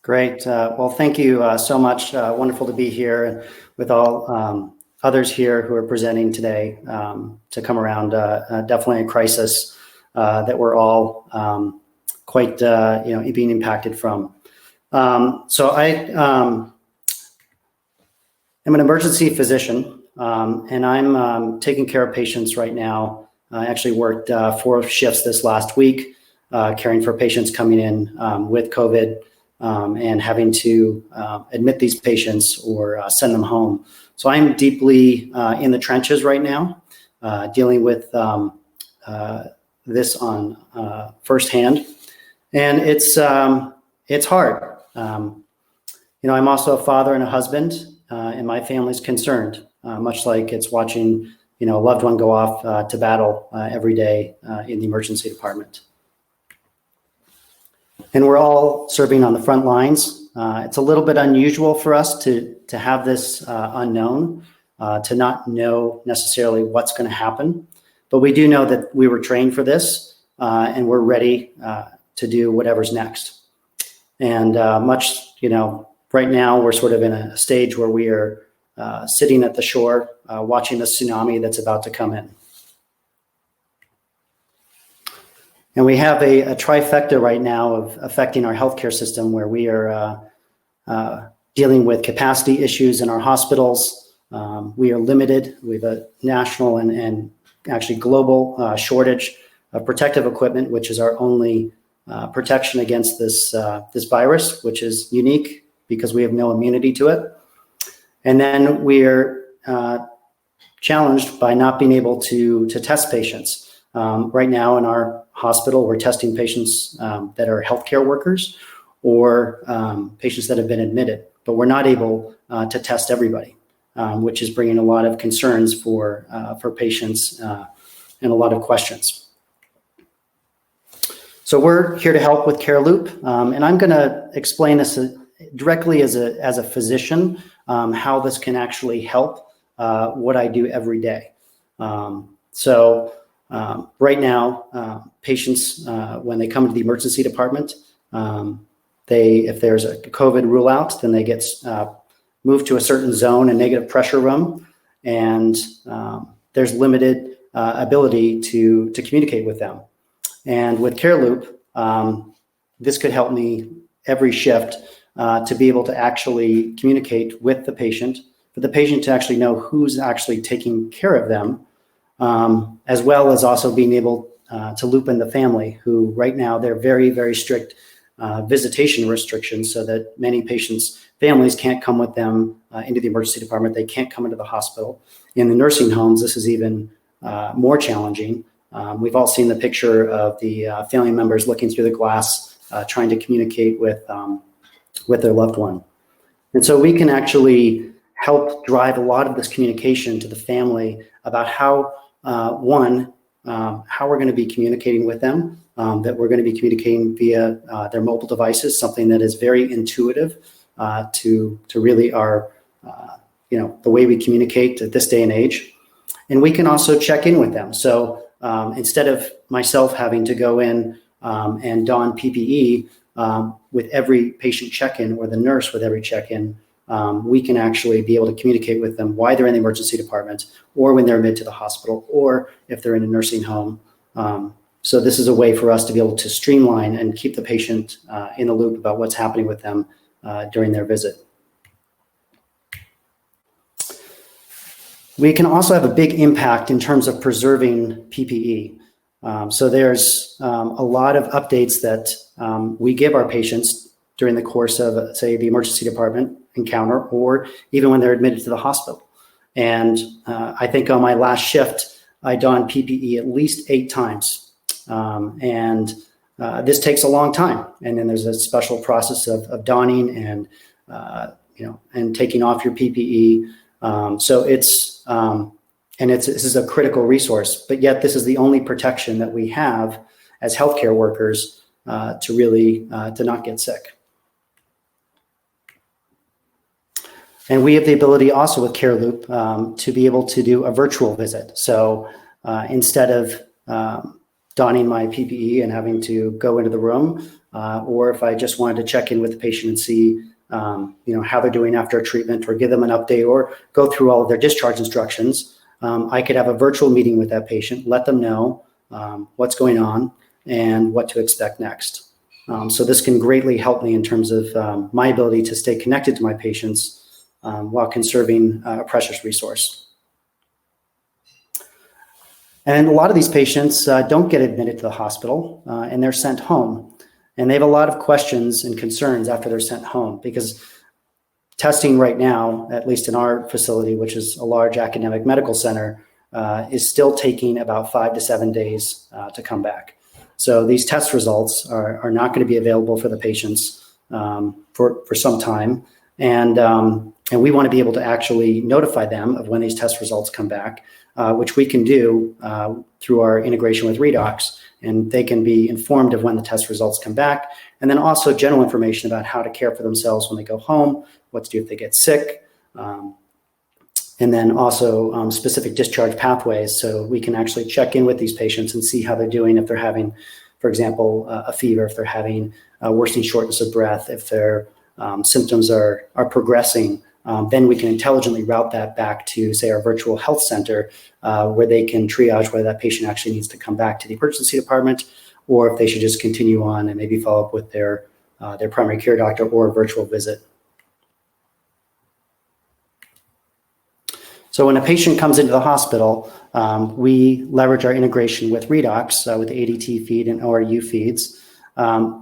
Great. Well, thank you so much. Wonderful to be here with all others here who are presenting today to come around definitely a crisis that we're all quite being impacted from. So I am an emergency physician, and I'm taking care of patients right now. I actually worked 4 shifts this last week, caring for patients coming in with COVID. And having to admit these patients or send them home. So I'm deeply in the trenches right now, dealing with this on firsthand, and it's hard. I'm also a father and a husband, and my family's concerned, much like it's watching a loved one go off to battle every day in the emergency department. And we're all serving on the front lines. It's a little bit unusual for us to have this unknown, to not know necessarily what's going to happen. But we do know that we were trained for this, and we're ready to do whatever's next. And right now we're sort of in a stage where we are sitting at the shore, watching the tsunami that's about to come in. And we have a trifecta right now of affecting our healthcare system, where we are dealing with capacity issues in our hospitals. We are limited. We have a national and actually global shortage of protective equipment, which is our only protection against this virus, which is unique because we have no immunity to it. And then we're challenged by not being able to test patients. Right now in our hospital, we're testing patients that are healthcare workers or patients that have been admitted, but we're not able to test everybody, which is bringing a lot of concerns for patients and a lot of questions. So we're here to help with CareLoop, and I'm going to explain this directly as a physician, how this can actually help what I do every day. Right now, patients, when they come to the emergency department, if there's a COVID rule out, then they get moved to a certain zone, a negative pressure room, and there's limited ability to communicate with them. And with CareLoop, this could help me every shift to be able to actually communicate with the patient, for the patient to actually know who's actually taking care of them, as well as also being able to loop in the family, who right now they're very, very strict visitation restrictions, so that many patients' families can't come with them into the emergency department. They can't come into the hospital. In the nursing homes, this is even more challenging. We've all seen the picture of the family members looking through the glass, trying to communicate with their loved one. And so we can actually help drive a lot of this communication to the family about how how we're going to be communicating with them, that we're going to be communicating via their mobile devices, something that is very intuitive to really our, the way we communicate at this day and age. And we can also check in with them. So instead of myself having to go in and don PPE with every patient check-in, or the nurse with every check-in, we can actually be able to communicate with them why they're in the emergency department, or when they're admitted to the hospital, or if they're in a nursing home. So this is a way for us to be able to streamline and keep the patient in the loop about what's happening with them during their visit. We can also have a big impact in terms of preserving PPE. So there's a lot of updates that we give our patients during the course of, say, the emergency department encounter, or even when they're admitted to the hospital. And I think on my last shift, I donned PPE at least 8 times. This takes a long time. And then there's a special process of donning and, and taking off your PPE. So this is a critical resource, but yet this is the only protection that we have as healthcare workers to really to not get sick. And we have the ability also with CareLoop to be able to do a virtual visit. So instead of donning my PPE and having to go into the room, or if I just wanted to check in with the patient and see how they're doing after a treatment, or give them an update, or go through all of their discharge instructions, I could have a virtual meeting with that patient, let them know what's going on and what to expect next. So this can greatly help me in terms of my ability to stay connected to my patients while conserving a precious resource. And a lot of these patients don't get admitted to the hospital and they're sent home. And they have a lot of questions and concerns after they're sent home, because testing right now, at least in our facility, which is a large academic medical center, is still taking about 5 to 7 days to come back. So these test results are not going to be available for the patients for some time. And we want to be able to actually notify them of when these test results come back, which we can do through our integration with Redox. And they can be informed of when the test results come back. And then also general information about how to care for themselves when they go home, what to do if they get sick. And then also specific discharge pathways, so we can actually check in with these patients and see how they're doing, if they're having, for example, a fever, if they're having worsening shortness of breath, if their symptoms are progressing. Then we can intelligently route that back to, say, our virtual health center, where they can triage whether that patient actually needs to come back to the emergency department, or if they should just continue on and maybe follow up with their primary care doctor or a virtual visit. So when a patient comes into the hospital, we leverage our integration with Redox, with the ADT feed and ORU feeds.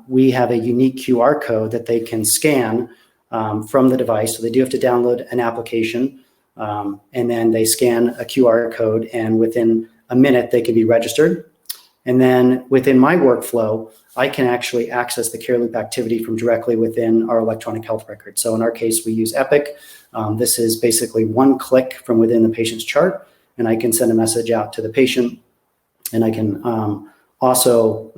We have a unique QR code that they can scan from the device. So they do have to download an application, and then they scan a QR code, and within a minute they can be registered. And then within my workflow, I can actually access the CareLoop activity from directly within our electronic health record. So in our case, we use Epic. This is basically one click from within the patient's chart, and I can send a message out to the patient, and I can also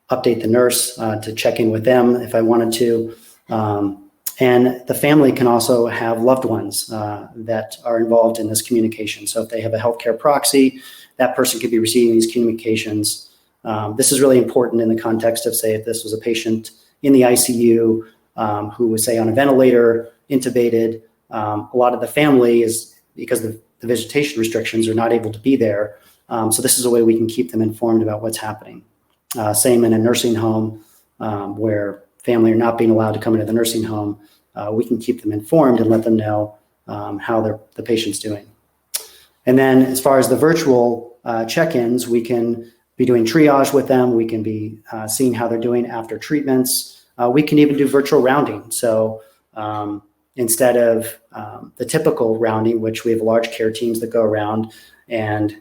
update the nurse to check in with them if I wanted to. And the family can also have loved ones that are involved in this communication. So if they have a healthcare proxy, that person could be receiving these communications. This is really important in the context of, say, if this was a patient in the ICU who was, say, on a ventilator, intubated. A lot of the family is, because the visitation restrictions, are not able to be there. So this is a way we can keep them informed about what's happening. Same in a nursing home where family are not being allowed to come into the nursing home. We can keep them informed and let them know how the patient's doing. And then as far as the virtual check-ins, we can be doing triage with them. We can be seeing how they're doing after treatments. We can even do virtual rounding. So instead of the typical rounding, which we have large care teams that go around and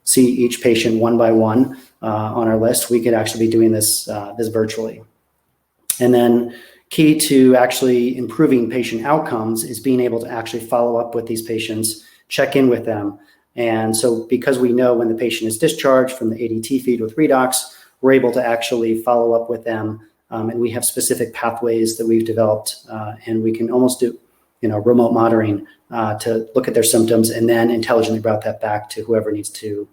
see each patient one by one on our list, we could actually be doing this virtually. And then key to actually improving patient outcomes is being able to actually follow up with these patients, check in with them. And so because we know when the patient is discharged from the ADT feed with Redox, we're able to actually follow up with them. And we have specific pathways that we've developed, and we can almost do remote monitoring to look at their symptoms and then intelligently route that back to whoever needs to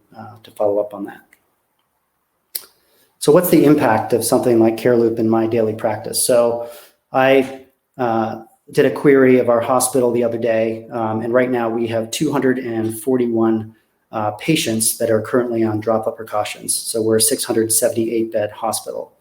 follow up on that. So what's the impact of something like CareLoop in my daily practice? So I did a query of our hospital the other day, and right now we have 241 patients that are currently on droplet precautions. So we're a 678-bed hospital.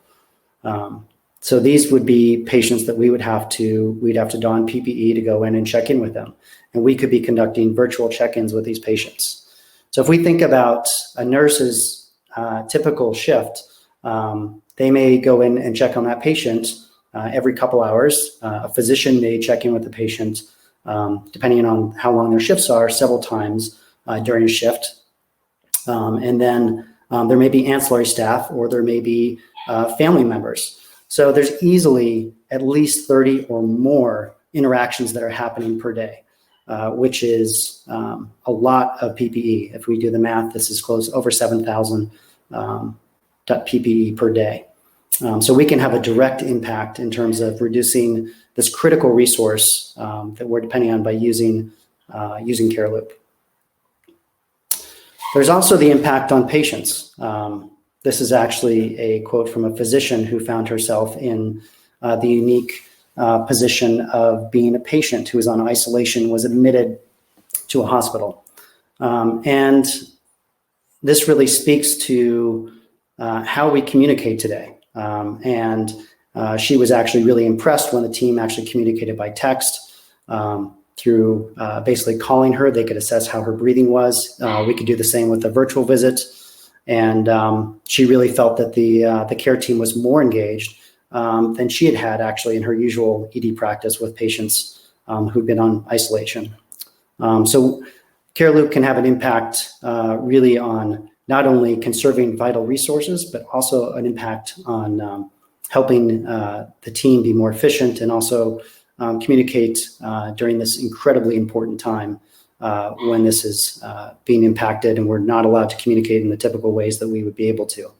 So these would be patients that we'd have to don PPE to go in and check in with them. And we could be conducting virtual check-ins with these patients. So if we think about a nurse's typical shift, they may go in and check on that patient every couple hours. A physician may check in with the patient, depending on how long their shifts are, several times during a shift. And then there may be ancillary staff, or there may be family members. So there's easily at least 30 or more interactions that are happening per day, which is a lot of PPE. If we do the math, this is close over 7,000 PPE per day. So we can have a direct impact in terms of reducing this critical resource that we're depending on by using CareLoop. There's also the impact on patients. This is actually a quote from a physician who found herself in the unique position of being a patient who was on isolation, was admitted to a hospital. And this really speaks to how we communicate today. She was actually really impressed when the team actually communicated by text through basically calling her. They could assess how her breathing was. We could do the same with a virtual visit. And she really felt that the care team was more engaged than she had actually in her usual ED practice with patients who've been on isolation. So CareLoop can have an impact really on not only conserving vital resources, but also an impact on helping the team be more efficient and also communicate during this incredibly important time when this is being impacted and we're not allowed to communicate in the typical ways that we would be able to.